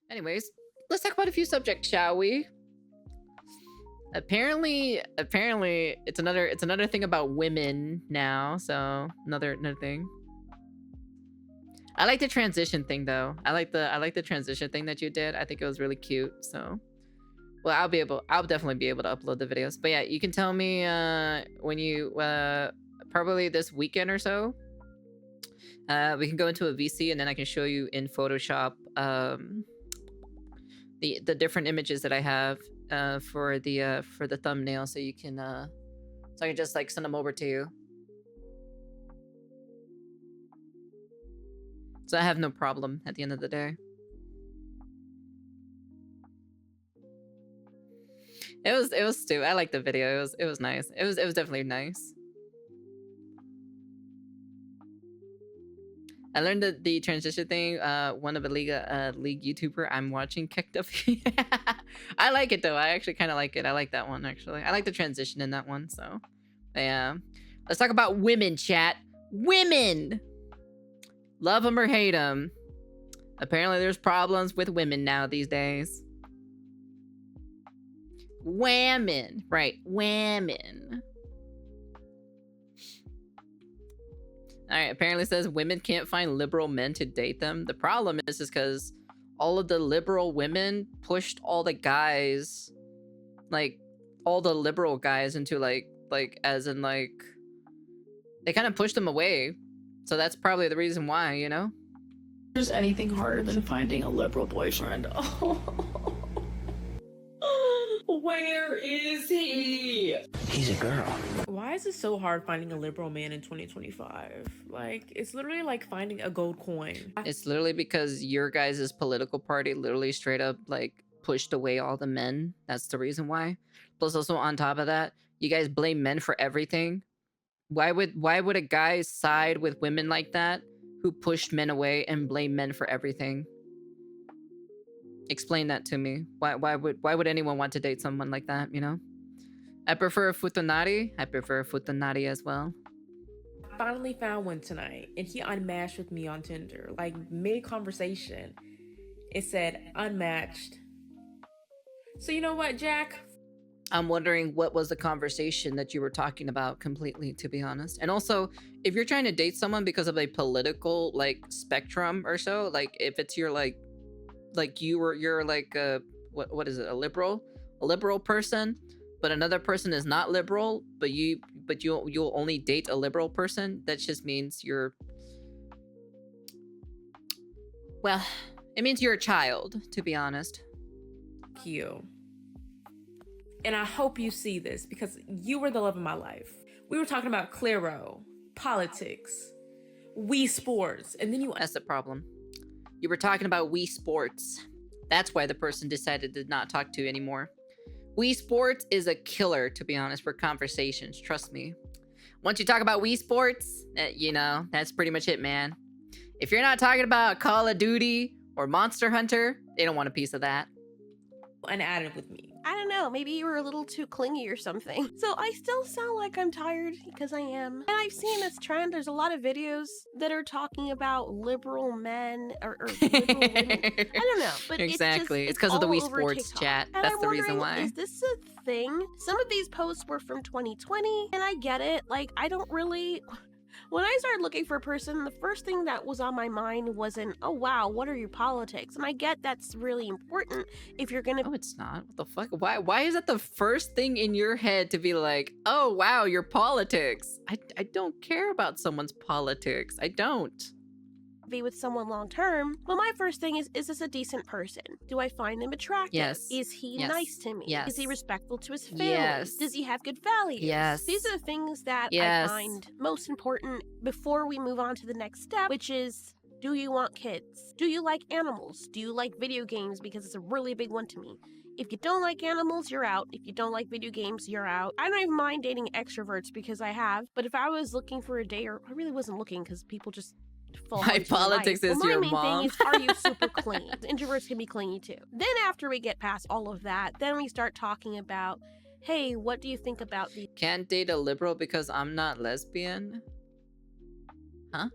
Anyways, let's talk about a few subjects, shall we? Apparently, it's another thing about women now. So another thing. I like the transition thing though. I like the transition thing that you did. I think it was really cute. So, well, I'll definitely be able to upload the videos. But yeah, you can tell me when you probably this weekend or so. We can go into a VC and then I can show you in Photoshop the different images that I have for the thumbnail, so you can so I can just like send them over to you. So I have no problem at the end of the day. It was stupid. I liked the video. It was nice. It was definitely nice. I learned the transition thing. One of a league YouTuber I'm watching kicked up. I like it though. I actually kind of like it. I like that one actually. I like the transition in that one. So, yeah. Let's talk about women, chat. Women. Love them or hate them. Apparently, there's problems with women now these days. Women, right? Women. All right, apparently it says women can't find liberal men to date them. The problem is because all of the liberal women pushed all the guys, like all the liberal guys into like as in like they kind of pushed them away. So that's probably the reason why, you know? There's anything harder than finding a liberal boyfriend. Where is he? He's a girl. Why is it so hard finding a liberal man in 2025? Like, it's literally like finding a gold coin. It's literally because your guys' political party literally straight up like pushed away all the men. That's the reason why. Plus also on top of that, you guys blame men for everything. Why would a guy side with women like that who pushed men away and blame men for everything? Explain that to me. Why would anyone want to date someone like that, you know? I prefer futonari. I prefer futonari as well. Finally found one tonight, and he unmatched with me on Tinder. Like, mid-conversation, it said unmatched. So you know what, Jack? I'm wondering what was the conversation that you were talking about completely, to be honest. And also, if you're trying to date someone because of a political like spectrum or so, like if it's your like you're like a what is it, a liberal person, but another person is not liberal, but you'll only date a liberal person, that just means you're, well, it means you're a child, to be honest. You. And I hope you see this because you were the love of my life. We were talking about Claro, politics, Wii Sports, and then you... That's the problem. You were talking about Wii Sports. That's why the person decided to not talk to you anymore. Wii Sports is a killer, to be honest, for conversations. Trust me. Once you talk about Wii Sports, you know, that's pretty much it, man. If you're not talking about Call of Duty or Monster Hunter, they don't want a piece of that. And added with me. I don't know, maybe you were a little too clingy or something. So I still sound like I'm tired, because I am. And I've seen this trend, there's a lot of videos that are talking about liberal men, or liberal women. I don't know, but exactly. It's because of the Wii Sports TikTok. Chat. And That's I'm the reason why. Is this a thing? Some of these posts were from 2020, and I get it. Like, I don't really... When I started looking for a person, the first thing that was on my mind wasn't, oh wow, what are your politics? And I get that's really important if you're gonna... No, it's not. What the fuck? Why is that the first thing in your head to be like, oh wow, your politics? I don't care about someone's politics. I don't. Be with someone long term, but my first thing is this a decent person? Do I find them attractive? Yes. Is he Yes. nice to me? Yes. Is he respectful to his family? Yes. Does he have good values? Yes. These are the things that Yes. I find most important before we move on to the next step, which is, do you want kids? Do you like animals? Do you like video games? Because it's a really big one to me. If you don't like animals, you're out. If you don't like video games, you're out. I don't even mind dating extroverts because I have, but if I was looking for a date, or I really wasn't looking because people just fall My into your politics life. is Well, your my main mom. thing is, are you super clingy? Introverts can be clingy too. Then after we get past all of that, then we start talking about, hey, what do you think about the... Can't date a liberal because I'm not lesbian? Huh?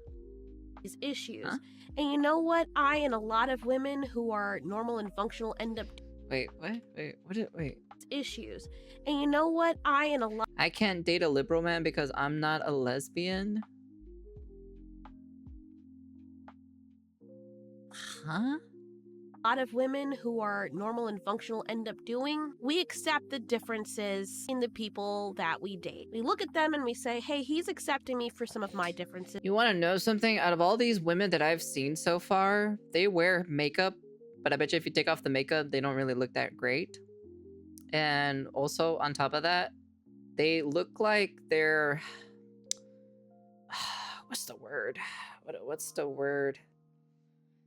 these issues. Huh? And you know what? I and a lot of women who are normal and functional end up Wait, what? Wait. issues. And you know what? I and a lot I can't date a liberal man because I'm not a lesbian? Huh? of women who are normal and functional end up doing, we accept the differences in the people that we date. We look at them and we say, hey, he's accepting me for some of my differences. You want to know something? Out of all these women that I've seen so far, they wear makeup, but I bet you if you take off the makeup, they don't really look that great. And also, on top of that, they look like they're... What's the word? What's the word?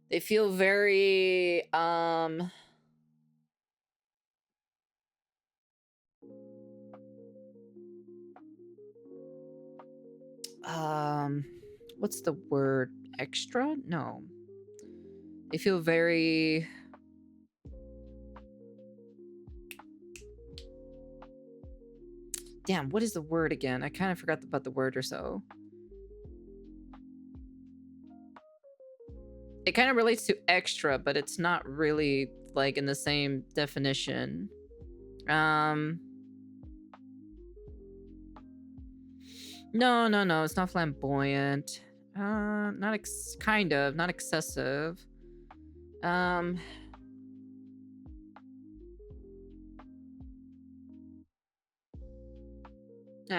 They feel very, what's the word? Extra? No. They feel very... Damn, what is the word again? I kind of forgot about the word or so. It kind of relates to extra, but it's not really like in the same definition. No, it's not flamboyant. Not kind of, not excessive.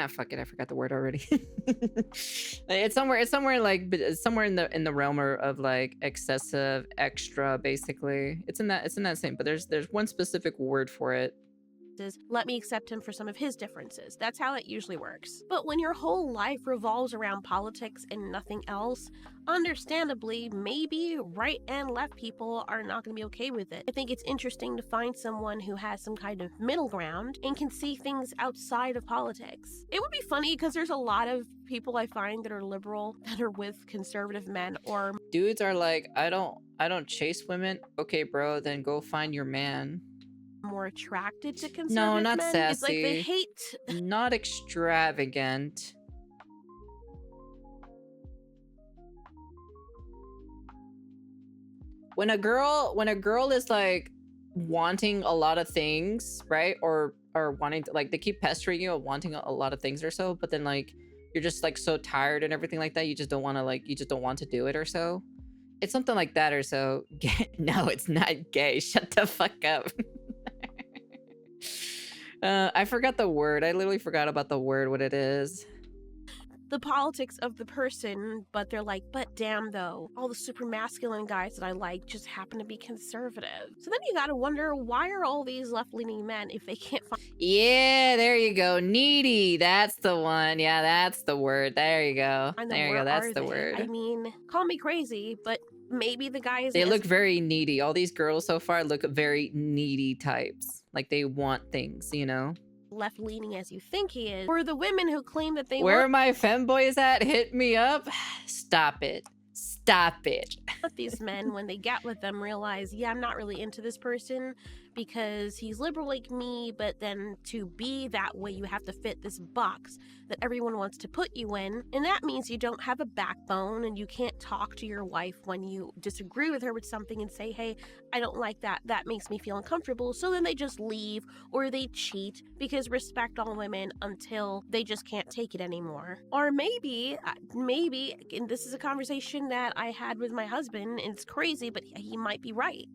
Fuck it, I forgot the word already. It's somewhere like somewhere in the realm of like excessive, extra, basically. It's in that same, but there's one specific word for it. Let me accept him for some of his differences. That's how it usually works. But when your whole life revolves around politics and nothing else, understandably, maybe right and left people are not going to be okay with it. I think it's interesting to find someone who has some kind of middle ground and can see things outside of politics. It would be funny because there's a lot of people I find that are liberal that are with conservative men, or dudes are like, I don't chase women. Okay, bro, then go find your man. More attracted to conservative no, not men. sassy. It's like they hate not extravagant. When a girl is like wanting a lot of things, right? Or wanting to, like, they keep pestering you, wanting a lot of things or so, but then like you're just like so tired and everything like that, you just don't want to do it or so. It's something like that or so. No, it's not gay. Shut the fuck up. I forgot the word. I literally forgot about the word, what it is. the politics of the person, but they're like, but damn though, all the super masculine guys that I like just happen to be conservative. So then you gotta wonder, why are all these left-leaning men, if they can't find... Yeah, there you go. Needy. That's the one. Yeah, that's the word. There you go. There you go. That's the word. I mean, call me crazy, but maybe the guys... They look very needy. All these girls so far look very needy types. Like they want things, you know? Left-leaning as you think he is. Or the women who claim that they Where are my femboys at? Hit me up. Stop it. Stop it. These men, when they get with them, realize, yeah, I'm not really into this person because he's liberal like me, but then to be that way, you have to fit this box that everyone wants to put you in. And that means you don't have a backbone and you can't talk to your wife when you disagree with her with something and say, hey, I don't like that. That makes me feel uncomfortable. So then they just leave or they cheat, because respect all women until they just can't take it anymore. Or maybe, and this is a conversation that I had with my husband, and it's crazy, but he might be right.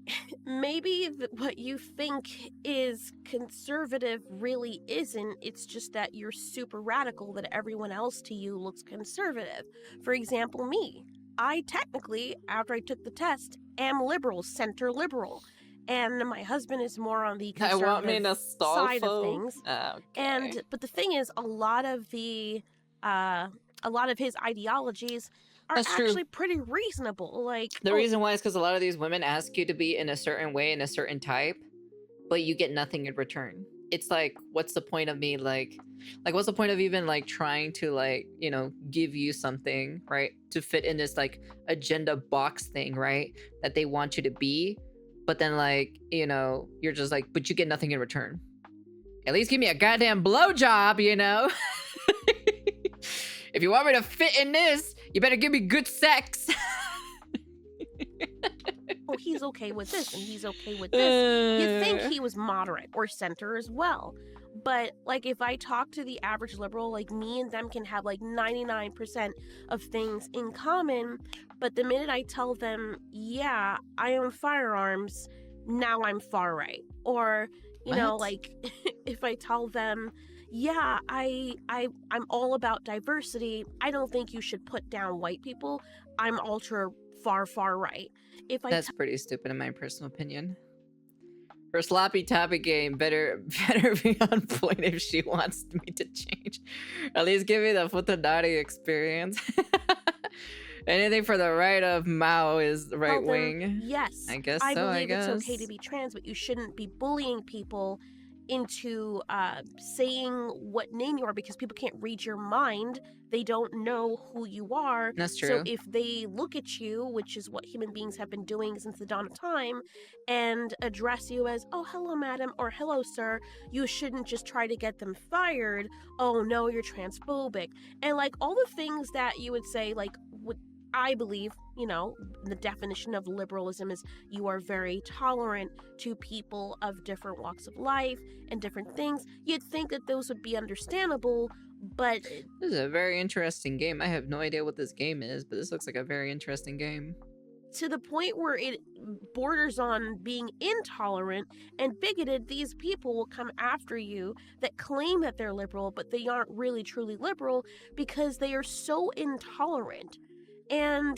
Maybe what you think is conservative really isn't. It's just that you're super radical, that everyone else to you looks conservative. For example, me. I technically, after I took the test, am liberal, center liberal. And my husband is more on the conservative side of things. Okay. But the thing is, a lot of his ideologies are actually pretty reasonable. Like, the reason why is because a lot of these women ask you to be in a certain way, in a certain type, but you get nothing in return. It's like, what's the point of me, like what's the point of even like trying to, like, you know, give you something, right, to fit in this like agenda box thing, right, that they want you to be, but then, like, you know, you're just like, but you get nothing in return. At least give me a goddamn blowjob, you know. If you want me to fit in this, you better give me good sex. Oh, he's okay with this and he's okay with this. You'd think he was moderate or center as well. But like if I talk to the average liberal, like me and them can have like 99% of things in common, but the minute I tell them, yeah, I own firearms, now I'm far right. Or, you know, What? like if I tell them, yeah, I'm all about diversity, I don't think you should put down white people, I'm ultra far right. If I That's pretty stupid in my personal opinion. Her sloppy topic game better be on point if she wants me to change. At least give me the Futanari experience. Anything for the right of Mao is right tell them, wing. yes, I guess I so, I believe it's guess. okay to be trans, but you shouldn't be bullying people into saying what name you are because people can't read your mind. They don't know who you are. That's So true. if they look at you, which is what human beings have been doing since the dawn of time, and address you as, oh, hello, madam, or hello, sir, you shouldn't just try to get them fired. Oh, no, you're transphobic. And like all the things that you would say, like, would I believe, you know, the definition of liberalism is you are very tolerant to people of different walks of life and different things. You'd think that those would be understandable, but This is a very interesting game. I have no idea what this game is, but this looks like a very interesting game. to the point where it borders on being intolerant and bigoted, these people will come after you that claim that they're liberal, but they aren't really truly liberal because they are so intolerant. And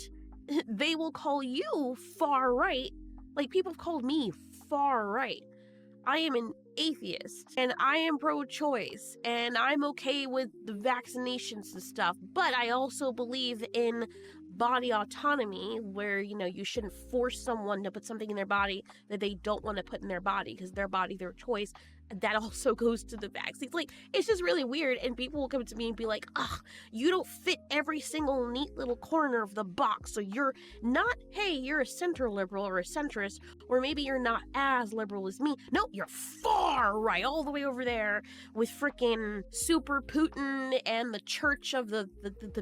they will call you far right. Like, people have called me far right. I am an atheist and I am pro-choice and I'm okay with the vaccinations and stuff, but I also believe in body autonomy, where, you know, you shouldn't force someone to put something in their body that they don't want to put in their body because their body, their choice. That also goes to the vaccines. Like, it's just really weird, and people will come to me and be like, ugh, you don't fit every single neat little corner of the box, so you're not, hey, you're a center liberal or a centrist, or maybe you're not as liberal as me. No, you're far right, all the way over there with freaking Super Putin and the church of the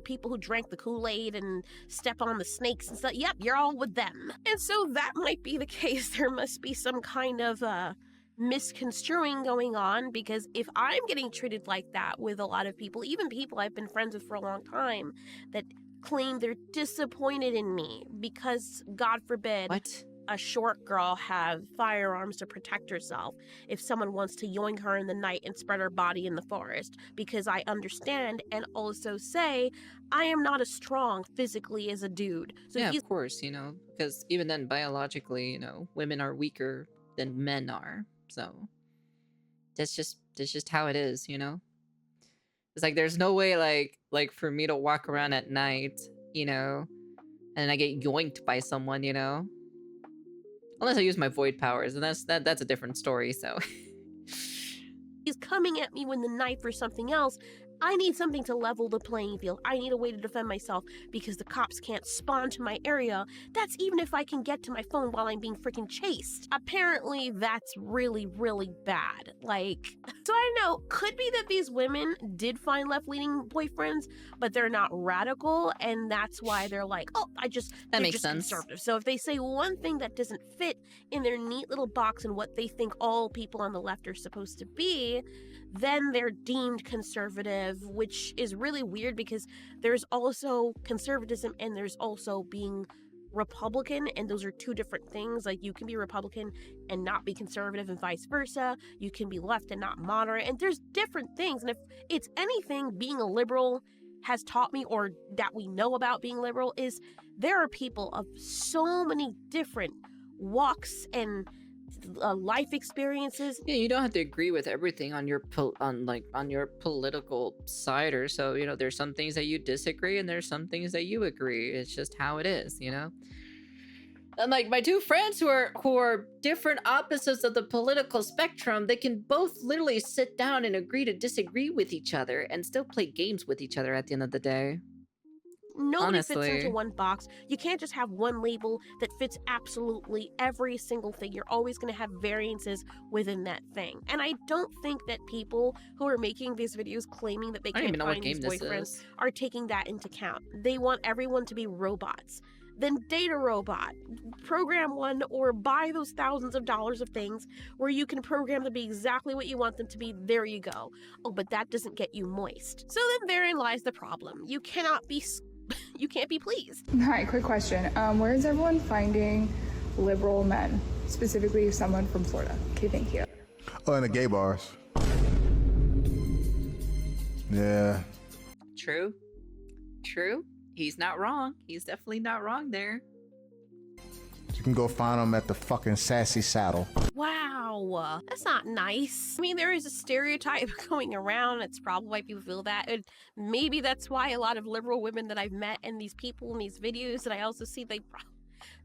people who drank the Kool-Aid and step on the snakes and stuff. Yep, you're all with them. And so that might be the case. There must be some kind of misconstruing going on, because if I'm getting treated like that with a lot of people, even people I've been friends with for a long time, that claim they're disappointed in me because, God forbid, What? a short girl have firearms to protect herself if someone wants to yoink her in the night and spread her body in the forest, because I understand and also say I am not as strong physically as a dude. So Yeah, if of course, you know, because even then, biologically, you know, women are weaker than men are. So that's just how it is, you know. It's like there's no way like for me to walk around at night, you know, and I get yoinked by someone, you know. Unless I use my void powers, and that's a different story. So he's coming at me with the knife or something else, I need something to level the playing field. I need a way to defend myself because the cops can't spawn to my area. That's even if I can get to my phone while I'm being freaking chased. Apparently, that's really, really bad. Like, so I don't know, could be that these women did find left-leaning boyfriends, but they're not radical, and that's why they're like, oh, that makes just sense. conservative. So if they say one thing that doesn't fit in their neat little box and what they think all people on the left are supposed to be, then they're deemed conservative, which is really weird because there's also conservatism and there's also being Republican, and those are two different things. Like, you can be Republican and not be conservative and vice versa. You can be left and not moderate, and there's different things. And if it's anything being a liberal has taught me, or that we know about being liberal, is there are people of so many different walks and life experiences. Yeah, you don't have to agree with everything on your on your political side, or so, you know. There's some things that you disagree, and there's some things that you agree. It's just how it is, you know. And like my two friends who are different opposites of the political spectrum, they can both literally sit down and agree to disagree with each other and still play games with each other at the end of the day. Nobody fits Honestly. into one box. You can't just have one label that fits absolutely every single thing. You're always going to have variances within that thing. And I don't think that people who are making these videos claiming that they I don't even can't know what find these game this boyfriends is. are taking that into account. They want everyone to be robots. Then date a robot, program one, or buy those thousands of dollars of things where you can program them to be exactly what you want them to be. There you go. Oh, but that doesn't get you moist. So then therein lies the problem. You can't be pleased. Hi, quick question. Where is everyone finding liberal men, specifically someone from Florida? Okay, thank you. Oh, in the gay bars. Yeah. True. He's not wrong. He's definitely not wrong there. You can go find them at the fucking Sassy Saddle. Wow, that's not nice. I mean, there is a stereotype going around. It's probably why people feel that. And maybe that's why a lot of liberal women that I've met and these people in these videos that I also see,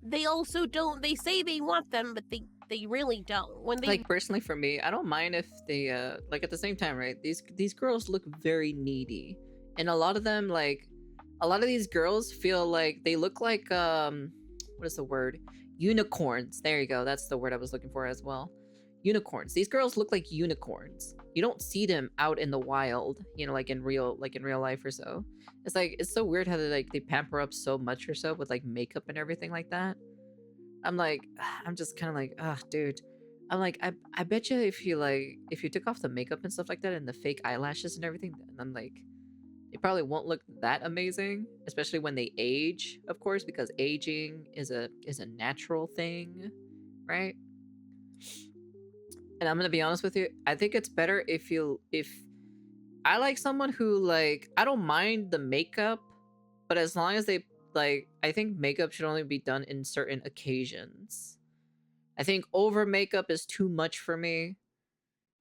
they also don't. They say they want them, but they really don't. When they Like, personally for me, I don't mind if they like, at the same time, right? These girls look very needy. And a lot of them, like, a lot of these girls feel like they look like what is the word? Unicorns. There you go. That's the word I was looking for as well. Unicorns. These girls look like unicorns. You don't see them out in the wild, you know, like in real life or so. It's like, it's so weird how they pamper up so much or so with like makeup and everything like that. I'm like, I'm just kind of like, dude. I'm like, I bet you if you took off the makeup and stuff like that and the fake eyelashes and everything, and I'm like, it probably won't look that amazing, especially when they age, of course, because aging is a natural thing, right? And I'm gonna be honest with you, I think it's better if I like someone who, like, I don't mind the makeup, but as long as they, like, I think makeup should only be done in certain occasions. I think over makeup is too much for me.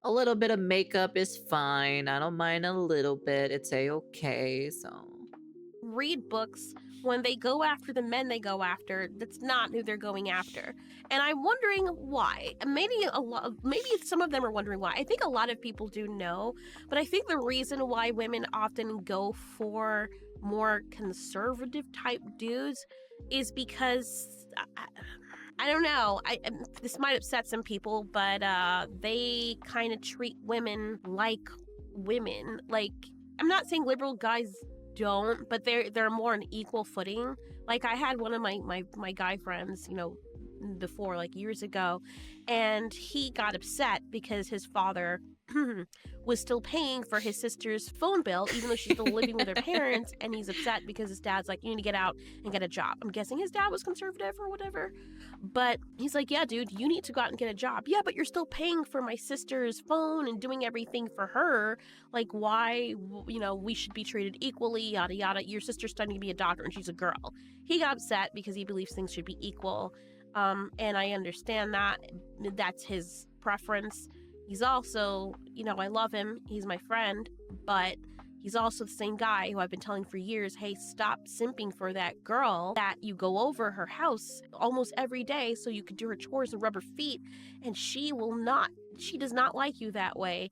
A little bit of makeup is fine. I don't mind a little bit. It's a-okay, so. read books, when they go after the men they go after, that's not who they're going after. And I'm wondering why. Maybe some of them are wondering why. I think a lot of people do know, but I think the reason why women often go for more conservative type dudes is because I don't know. This might upset some people, but they kind of treat women like women. Like, I'm not saying liberal guys don't, but they're more on equal footing. Like, I had one of my guy friends, you know, before, like years ago, and he got upset because his father was still paying for his sister's phone bill, even though she's still living with her parents, and he's upset because his dad's like, you need to get out and get a job. I'm guessing his dad was conservative or whatever, but he's like, yeah, dude, you need to go out and get a job. Yeah, but you're still paying for my sister's phone and doing everything for her. Like, why, you know, we should be treated equally, yada yada. Your sister's studying to be a doctor and she's a girl. He got upset because he believes things should be equal. And I understand that. That's his preference. He's also, you know, I love him. He's my friend, but he's also the same guy who I've been telling for years, hey, stop simping for that girl that you go over her house almost every day so you could do her chores and rub her feet, and she does not like you that way.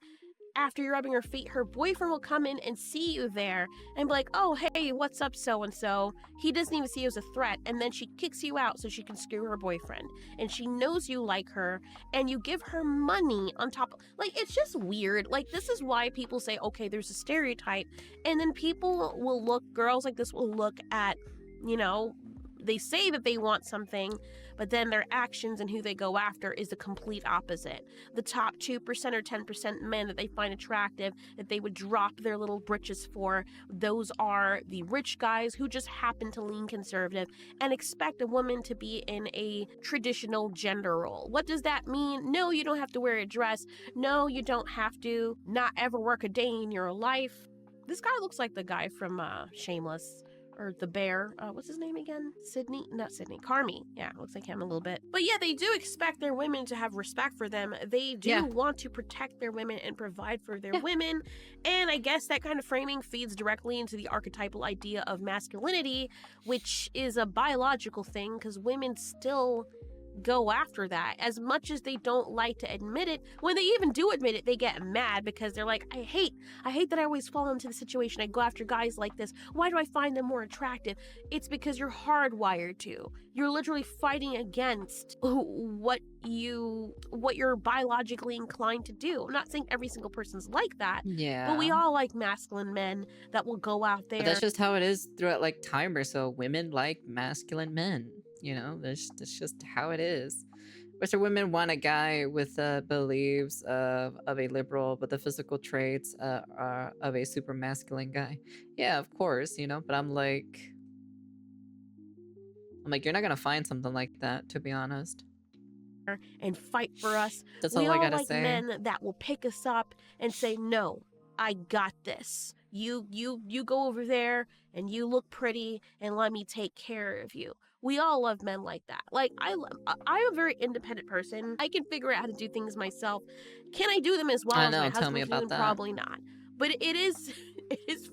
After you're rubbing her feet, her boyfriend will come in and see you there and be like, oh, hey, what's up, so-and-so? He doesn't even see you as a threat, and then she kicks you out so she can screw her boyfriend. And she knows you like her, and you give her money on top. Like, it's just weird. Like, this is why people say, okay, there's a stereotype. And then girls like this will look at, you know, they say that they want something, but then their actions and who they go after is the complete opposite. The top 2% or 10% men that they find attractive, that they would drop their little britches for, those are the rich guys who just happen to lean conservative and expect a woman to be in a traditional gender role. What does that mean? No, you don't have to wear a dress. No, you don't have to not ever work a day in your life. This guy looks like the guy from Shameless. Or the bear, what's his name again? Carmi. Yeah, looks like him a little bit. But yeah, they do expect their women to have respect for them. They do want to protect their women and provide for their women. And I guess that kind of framing feeds directly into the archetypal idea of masculinity, which is a biological thing, because women still go after that. As much as they don't like to admit it, when they even do admit it, they get mad because they're like, I hate that I always fall into the situation. I go after guys like this. Why do I find them more attractive? It's because you're hardwired to. You're literally fighting against what you're biologically inclined to do. I'm not saying every single person's like that, Yeah. but we all like masculine men that will go out there. But that's just how it is throughout like time or so. Women like masculine men. You know, that's just how it is. Western women want a guy with beliefs of a liberal, but the physical traits are of a super masculine guy. Yeah, of course, you know. But I'm like, you're not gonna find something like that, to be honest. And fight for us. That's We all I all gotta like say. men that will pick us up and say, "No, I got this. You go over there and you look pretty and let me take care of you." We all love men like that. Like I'm a very independent person. I can figure out how to do things myself. Can I do them as well I as know, my tell me husband's about doing? that. Probably not. But it is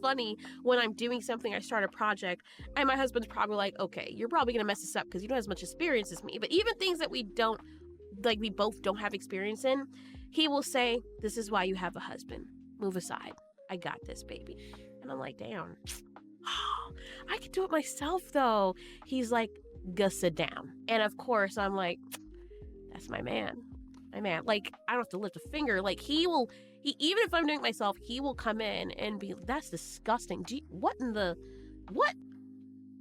funny when I'm doing something, I start a project, and my husband's probably like, "Okay, you're probably gonna mess this up because you don't have as much experience as me." But even things that we both don't have experience in, he will say, "This is why you have a husband. Move aside. I got this, baby." And I'm like, damn. I could do it myself, though. He's like, "Go sit down." And of course, I'm like, that's my man. My man. Like, I don't have to lift a finger. Like, even if I'm doing it myself, he will come in and be, "That's disgusting. What?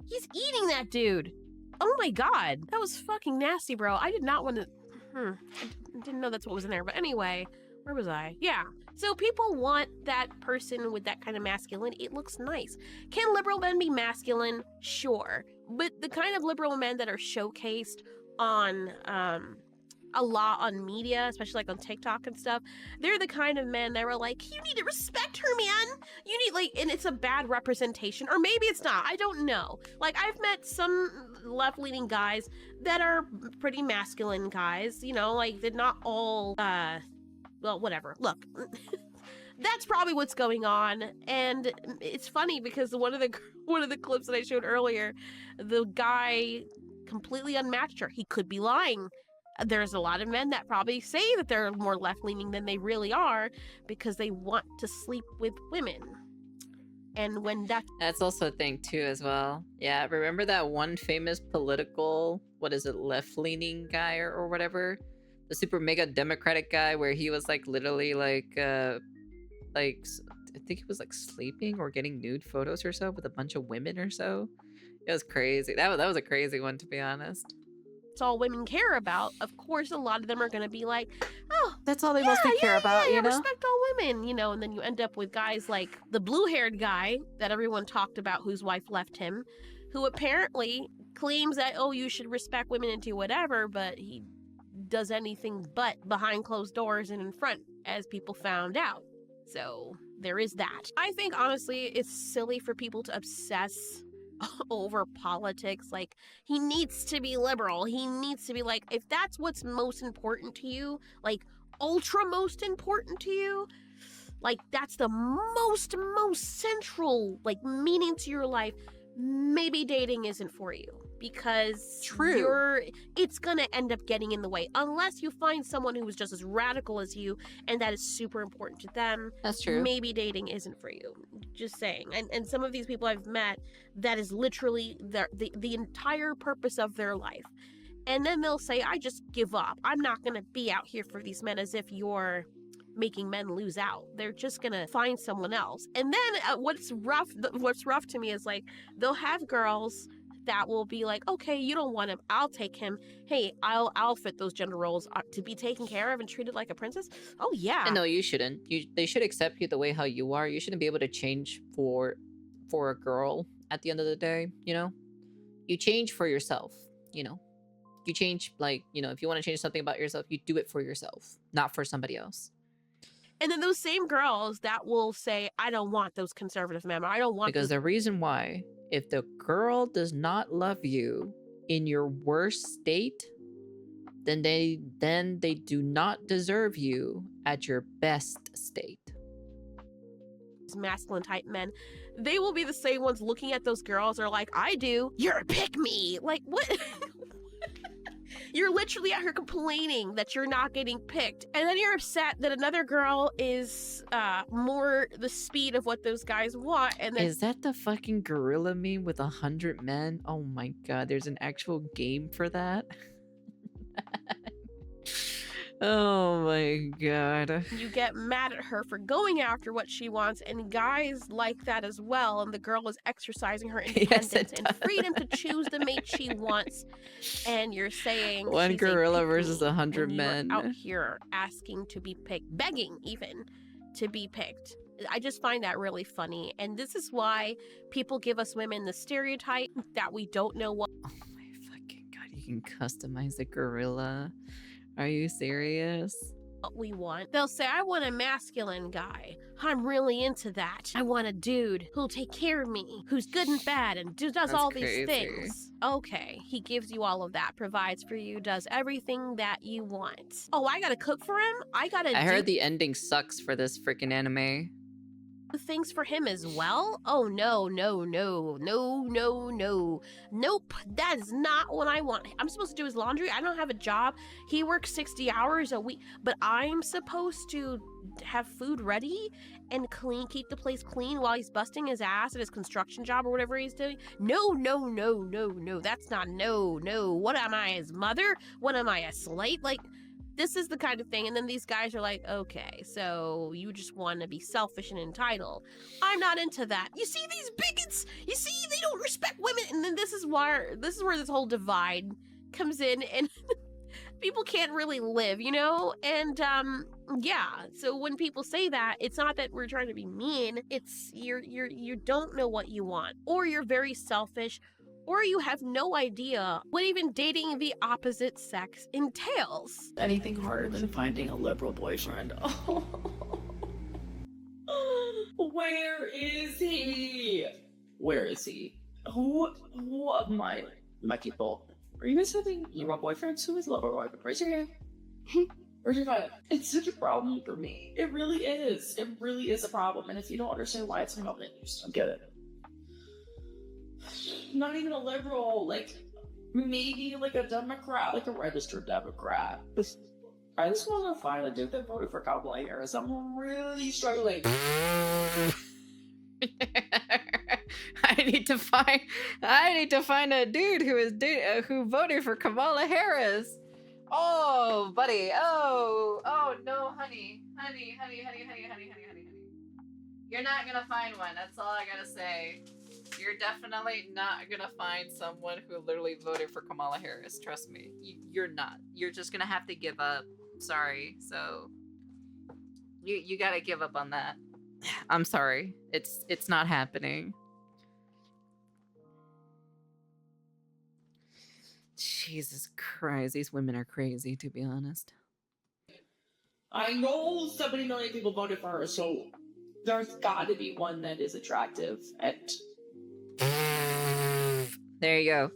He's eating that dude. Oh my God. That was fucking nasty, bro. I did not want to. I didn't know that's what was in there. But anyway, where was I? Yeah. So people want that person with that kind of masculinity. It looks nice. Can liberal men be masculine? Sure. But the kind of liberal men that are showcased on a lot on media, especially like on TikTok and stuff, they're the kind of men that were like, "You need to respect her, man. You need," like, and it's a bad representation. Or maybe it's not. I don't know. Like, I've met some left-leaning guys that are pretty masculine guys, you know, like they're not all well, whatever. Look, that's probably what's going on. And it's funny because one of the clips that I showed earlier, the guy completely unmatched her. He could be lying. There's a lot of men that probably say that they're more left-leaning than they really are because they want to sleep with women. And when that's also a thing too as well. Yeah, remember that one famous political, what is it, left-leaning guy or whatever? The super mega democratic guy where he was like literally like I think he was like sleeping or getting nude photos or so with a bunch of women or so. It was crazy. That was a crazy one, to be honest. It's all women care about. Of course, a lot of them are going to be like, "Oh, that's all they mostly care about, you know? Respect all women," you know, and then you end up with guys like the blue-haired guy that everyone talked about whose wife left him, who apparently claims that, "Oh, you should respect women and do whatever," but he does anything but behind closed doors and in front, as people found out. So there is that. I think, honestly, it's silly for people to obsess over politics. Like, he needs to be liberal. He needs to be like, if that's what's most important to you, like ultra most important to you, like that's the most central like meaning to your life, maybe dating isn't for you, because it's gonna end up getting in the way unless you find someone who is just as radical as you and that is super important to them. That's true. Maybe dating isn't for you. Just saying. And some of these people I've met, that is literally the entire purpose of their life. And then they'll say, "I just give up. I'm not gonna be out here for these men," as if you're making men lose out. They're just gonna find someone else. And then what's rough to me is like, they'll have girls that will be like, "Okay, you don't want him, I'll take him. Hey, I'll fit those gender roles to be taken care of and treated like a princess." Oh yeah. And no, you shouldn't. They should accept you the way how you are. You shouldn't be able to change for a girl at the end of the day, you know? You change for yourself, you know? You change, like, you know, if you want to change something about yourself, you do it for yourself, not for somebody else. And then those same girls that will say, "I don't want those conservative men," or "I don't want," because the reason why, if the girl does not love you in your worst state, then they do not deserve you at your best state. Masculine type men, they will be the same ones looking at those girls are like, "I do. You're a pick me." Like, what? You're literally out here complaining that you're not getting picked, and then you're upset that another girl is more the speed of what those guys want. And then Is that the fucking gorilla meme with 100 men? Oh my god, there's an actual game for that? Oh my god. you get mad at her for going after what she wants, and guys like that as well. And the girl is exercising her independence and freedom to choose the mate she wants. And you're saying One she's gorilla a pick versus me, 100 and you're men. out here asking to be picked, begging even to be picked. I just find that really funny. And this is why people give us women the stereotype that we don't know what Oh my fucking god, you can customize the gorilla. Are you serious? we want. They'll say, I want a masculine guy. I'm really into that. I want a dude who'll take care of me, who's good and bad, and does That's all crazy. these things. Okay, he gives you all of that, provides for you, does everything that you want. Oh, I gotta cook for him? I gotta I do heard the ending sucks for this freaking anime. things for him as well? Oh, no, no, no, no, no, no. Nope, that is not what I want. I'm supposed to do his laundry. I don't have a job. He works 60 hours a week, but I'm supposed to have food ready and clean, keep the place clean while he's busting his ass at his construction job or whatever he's doing. No, no, no, no, no. That's not, no, no. What am I, his mother? What am I, a slave? Like, this is the kind of thing. And then these guys are like, okay, so you just want to be selfish and entitled. I'm not into that. You see these bigots? You see, they don't respect women. And then this is where this whole divide comes in, and people can't really live, you know? And yeah, so when people say that, it's not that we're trying to be mean. It's you don't know what you want, or you're very selfish, or you have no idea what even dating the opposite sex entails. Anything harder than finding a liberal boyfriend. Where is he? Where is he? Who of my people? Are you guys having liberal boyfriends? Who is liberal boyfriend? Raise your hand. Where's your hand? It's such a problem for me. It really is. It really is a problem. And if you don't understand why it's a problem, you just don't get it. Not even a liberal, like maybe like a Democrat, like a registered Democrat. I just want to find a dude that voted for Kamala Harris. I'm really struggling. I need to find a dude who voted for Kamala Harris. Oh, buddy. Oh no, honey. You're not gonna find one. That's all I gotta say. You're definitely not gonna find someone who literally voted for Kamala Harris. Trust me. You're not. You're just gonna have to give up. Sorry. So you gotta give up on that. I'm sorry. It's not happening. Jesus Christ, these women are crazy, to be honest. I know 70 million people voted for her, so there's got to be one that is attractive. And there you go.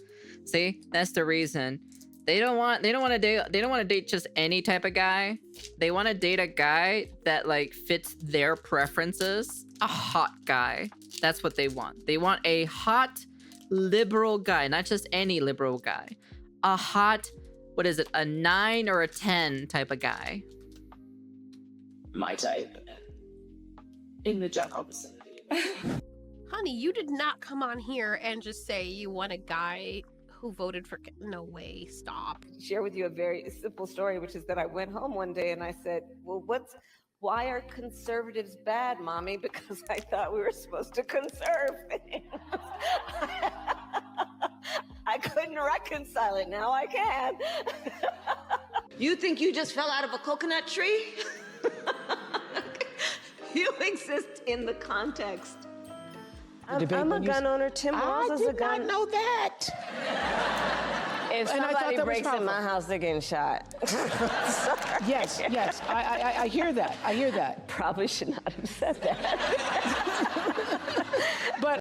See, that's the reason. They don't want to date just any type of guy. They want to date a guy that like fits their preferences. A hot guy. That's what they want. They want a hot liberal guy, not just any liberal guy. A hot, what is it? A 9 or a 10 type of guy. my type in the general vicinity. Honey, you did not come on here and just say you want a guy who voted for... No way, stop. Share with you a very simple story, which is that I went home one day and I said, well, why are conservatives bad, Mommy? Because I thought we were supposed to conserve things. I couldn't reconcile it. Now I can. You think you just fell out of a coconut tree? You exist in the context. I'm a gun owner. Tim Walz is a gun. I did not know that. If somebody breaks in my house, they're getting shot. Yes, I hear that. I hear that. Probably should not have said that. But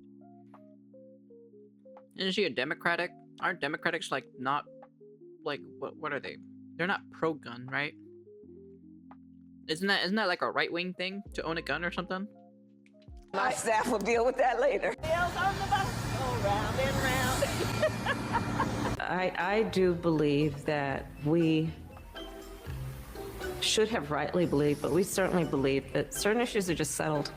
isn't she a Democratic? Aren't Democrats like not like what are they? They're not pro-gun, right? Isn't that like a right-wing thing to own a gun or something? My staff will deal with that later. Round and round. I do believe that we should have rightly believed, but we certainly believe that certain issues are just settled.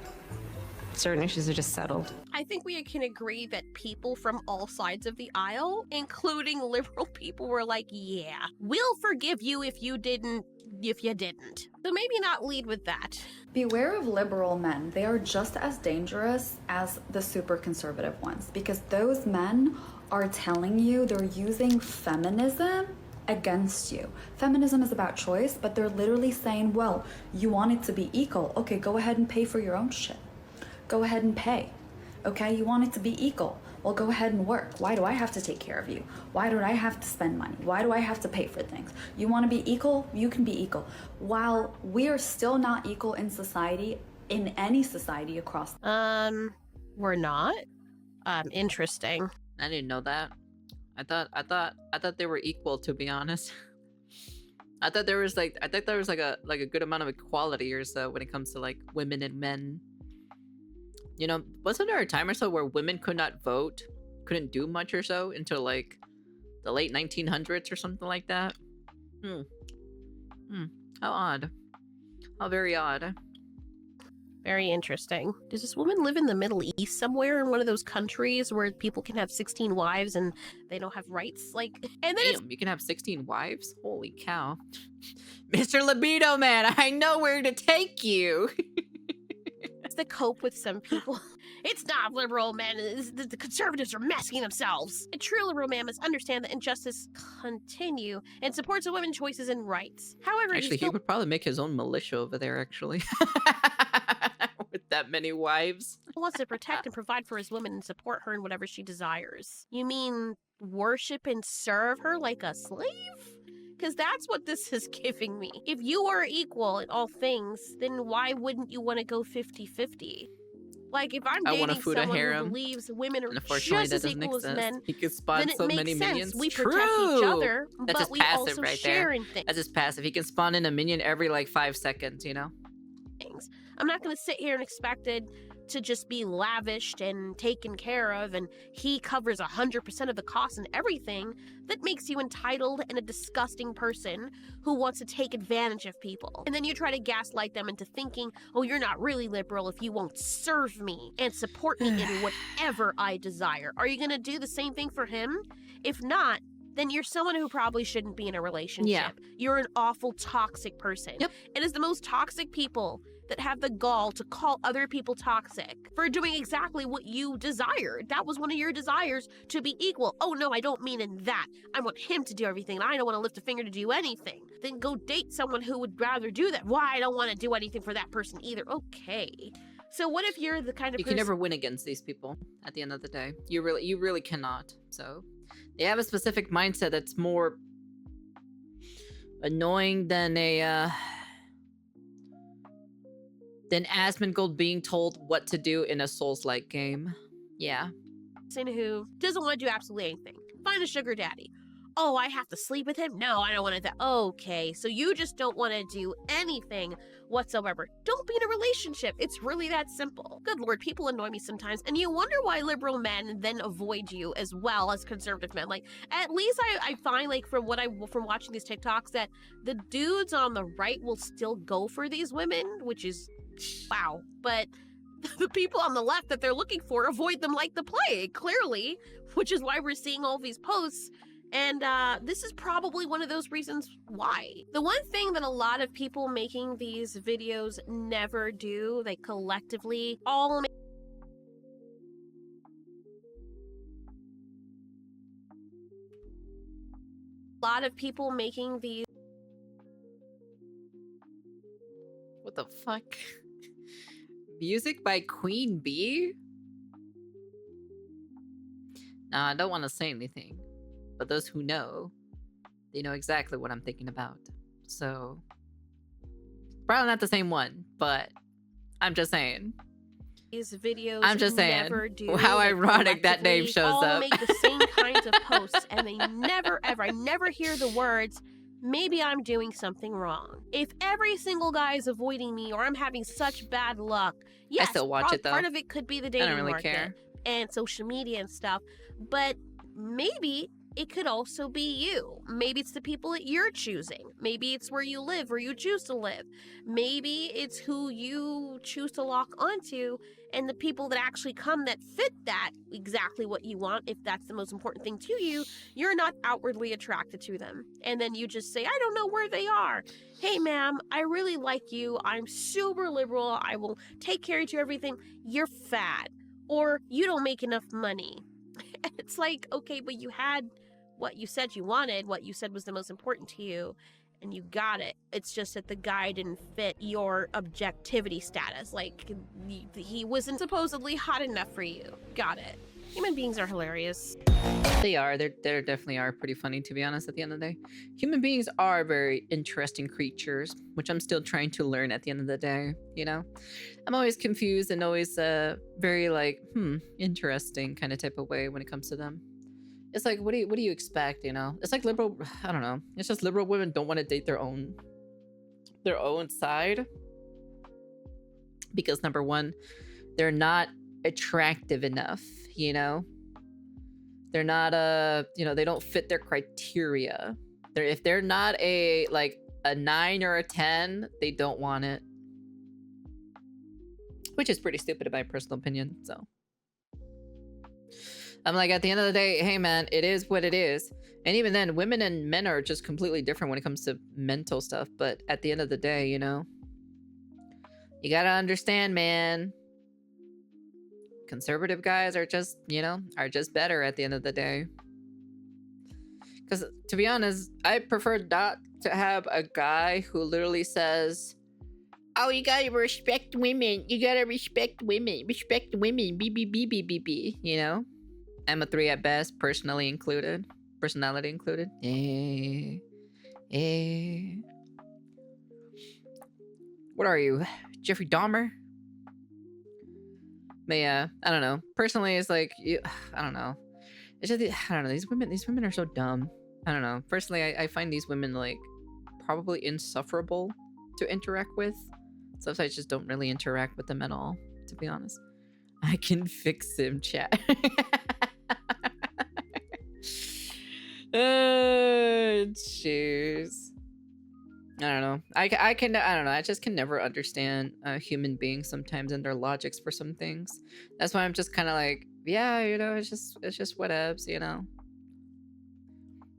Certain issues are just settled. I think we can agree that people from all sides of the aisle, including liberal people, were like, yeah, we'll forgive you if you didn't. So maybe not lead with that. Beware of liberal men. They are just as dangerous as the super conservative ones, because those men are telling you they're using feminism against you. Feminism is about choice, but they're literally saying, well, you want it to be equal. Okay, go ahead and pay for your own shit. Go ahead and pay. Okay, you want it to be equal. Well, go ahead and work. Why do I have to take care of you? Why do I have to spend money? Why do I have to pay for things? You want to be equal? You can be equal. While we are still not equal in society, in any society across. We're not? Interesting. I didn't know that. I thought they were equal, to be honest. I thought there was like a good amount of equality or so when it comes to like women and men. You know, wasn't there a time or so where women could not vote, couldn't do much or so until like the late 1900s or something like that? How odd. How very odd. Very interesting. Does this woman live in the Middle East somewhere, in one of those countries where people can have 16 wives and they don't have rights? Like, and then damn, you can have 16 wives? Holy cow. Mr. Libido Man, I know where to take you. to cope with some people. It's not liberal men. The conservatives are masking themselves. A true liberal man must understand that injustice continue and supports a women's choices and rights. However, actually, he would probably make his own militia over there, actually. With that many wives. He wants to protect and provide for his women and support her in whatever she desires. You mean worship and serve her like a slave? Because that's what this is giving me. If you are equal in all things, then why wouldn't you want to go 50-50? Like, if I'm dating someone who believes women are just as equal as men, he can spawn then so it makes many sense. minions. We protect each other, That's but we also right share there. in things. That's his passive. He can spawn in a minion every like 5 seconds, you know? I'm not going to sit here and expect it to just be lavished and taken care of, and he covers 100% of the cost and everything. That makes you entitled and a disgusting person who wants to take advantage of people. And then you try to gaslight them into thinking, oh, you're not really liberal if you won't serve me and support me in whatever I desire. Are you going to do the same thing for him? If not, then you're someone who probably shouldn't be in a relationship. Yeah. You're an awful toxic person. Yep. It is the most toxic people that have the gall to call other people toxic for doing exactly what you desired. That was one of your desires, to be equal. Oh no, I don't mean in that. I want him to do everything, and I don't want to lift a finger to do anything. Then go date someone who would rather do that. Why? I don't want to do anything for that person either. Okay. So what if you're the kind of person... You can never win against these people at the end of the day. You really cannot. So they have a specific mindset that's more annoying than a than Asmongold being told what to do in a Souls-like game. Yeah. Who doesn't want to do absolutely anything. Find a sugar daddy. Oh, I have to sleep with him? No, I don't want to. Okay, so you just don't want to do anything whatsoever. Don't be in a relationship. It's really that simple. Good Lord, people annoy me sometimes, and you wonder why liberal men then avoid you as well as conservative men. Like, at least I find, like, from watching these TikToks, that the dudes on the right will still go for these women, which is wow. But the people on the left that they're looking for avoid them like the plague, clearly, which is why we're seeing all these posts. And this is probably one of those reasons why. The one thing that a lot of people making these videos never do, they collectively all make a lot of people making these... What the fuck? Music by Queen Bee? Nah, I don't want to say anything. But those who know, they know exactly what I'm thinking about. So, probably not the same one, but I'm just saying. These videos I'm just saying never do. how ironic that name shows all up. Make the same kinds of posts, and they never ever, I never hear the words, maybe I'm doing something wrong. If every single guy is avoiding me, or I'm having such bad luck, yes, I still watch it though. Part of it could be the dating I don't really market care. and social media and stuff, but maybe it could also be you. Maybe it's the people that you're choosing. Maybe it's where you live, where you choose to live. Maybe it's who you choose to lock onto, and the people that actually come that fit that exactly what you want, if that's the most important thing to you, you're not outwardly attracted to them. And then you just say, I don't know where they are. Hey, ma'am, I really like you. I'm super liberal. I will take care of you, everything. You're fat. Or you don't make enough money. It's like, okay, but you had what you said you wanted, what you said was the most important to you, and you got it. It's just that the guy didn't fit your objectivity status. Like, he wasn't supposedly hot enough for you. Got it. Human beings are hilarious. They are. They definitely are pretty funny, to be honest, at the end of the day. Human beings are very interesting creatures, which I'm still trying to learn at the end of the day, you know? I'm always confused and always very like, interesting kind of type of way when it comes to them. It's like, what do you expect, you know? It's like liberal, I don't know. It's just liberal women don't want to date their own side. Because number one, they're not attractive enough, you know? They're not they don't fit their criteria. If they're not a 9 or a 10, they don't want it. Which is pretty stupid in my personal opinion, so. I'm like, at the end of the day, hey man, it is what it is. And even then, women and men are just completely different when it comes to mental stuff. But at the end of the day, you know, you gotta understand, man. Conservative guys are just, better at the end of the day. Because to be honest, I prefer not to have a guy who literally says, oh, you gotta respect women. You gotta respect women. Respect women. B. You know? I'm a 3 at best, personality included. What are you? Jeffrey Dahmer? But yeah, I don't know. Personally, it's like, I don't know. It's just, I don't know. These women are so dumb. I don't know. Personally, I find these women like probably insufferable to interact with. Sometimes I just don't really interact with them at all, to be honest. I can fix him, chat. Jeez. I don't know. I don't know. I just can never understand human beings sometimes and their logics for some things. That's why I'm just kind of like, yeah, you know, it's just whatevs, you know.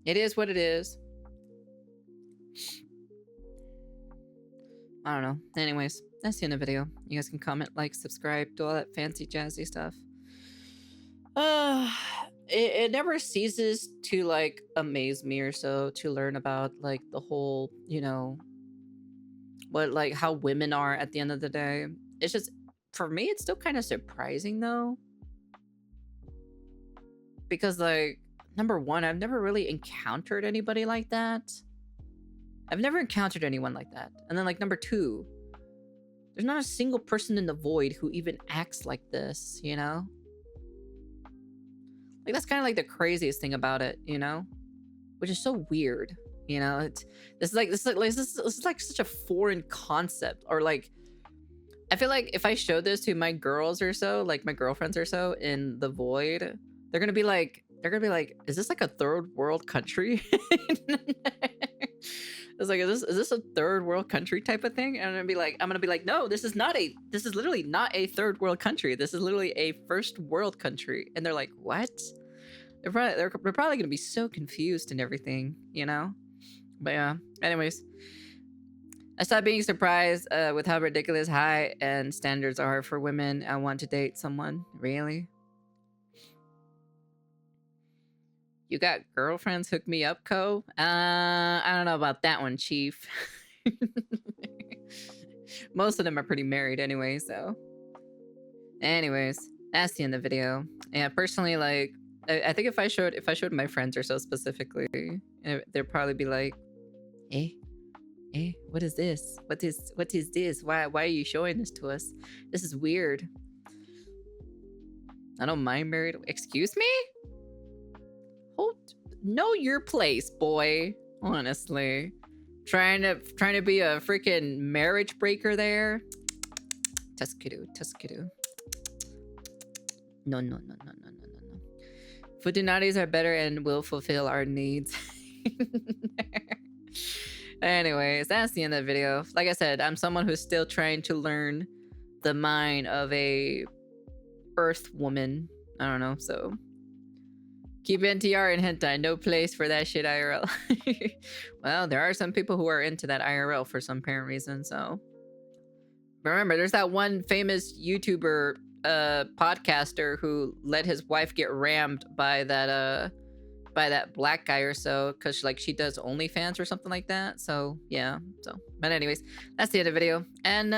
It is what it is. I don't know. Anyways, that's the end of the video. You guys can comment, like, subscribe, do all that fancy jazzy stuff. It never ceases to like amaze me or so to learn about like the whole, you know, how women are at the end of the day. It's just, for me, it's still kind of surprising though, because like, number one, I've never really encountered anybody like that. I've never encountered anyone like that. And then like number two, there's not a single person in the void who even acts like this, you know? Like, that's kind of like the craziest thing about it, you know? Which is so weird, you know? This is like such a foreign concept. Or like, I feel like if I showed this to my girls or so, like my girlfriends or so in the void, they're gonna be like, is this like a third world country? It's like, is this a third world country type of thing? And I'm gonna be like, no, this is literally not a third world country. This is literally a first world country. And they're like, what? They're probably gonna be so confused and everything, you know? But yeah, anyways. I stopped being surprised with how ridiculous high end standards are for women. I want to date someone. Really? You got girlfriends? Hook me up, Co. I don't know about that one, Chief. Most of them are pretty married anyway, so. Anyways, that's the end of the video. Yeah, personally, like, I think if I showed my friends or so specifically, they'd probably be like, what is this? What is this? Why are you showing this to us? This is weird. I don't mind married. Excuse me? Know your place, boy. Honestly, trying to be a freaking marriage breaker there. Tuskadoo. No. Futunaris are better and will fulfill our needs. Anyways, that's the end of the video. Like I said, I'm someone who's still trying to learn the mind of a Earth woman. I don't know, so keep NTR and hentai. No place for that shit IRL. Well, there are some people who are into that IRL for some apparent reason, so. Remember, there's that one famous YouTuber podcaster who let his wife get rammed by that black guy or so, because like she does OnlyFans or something like that. So yeah, so but anyways, that's the end of the video, and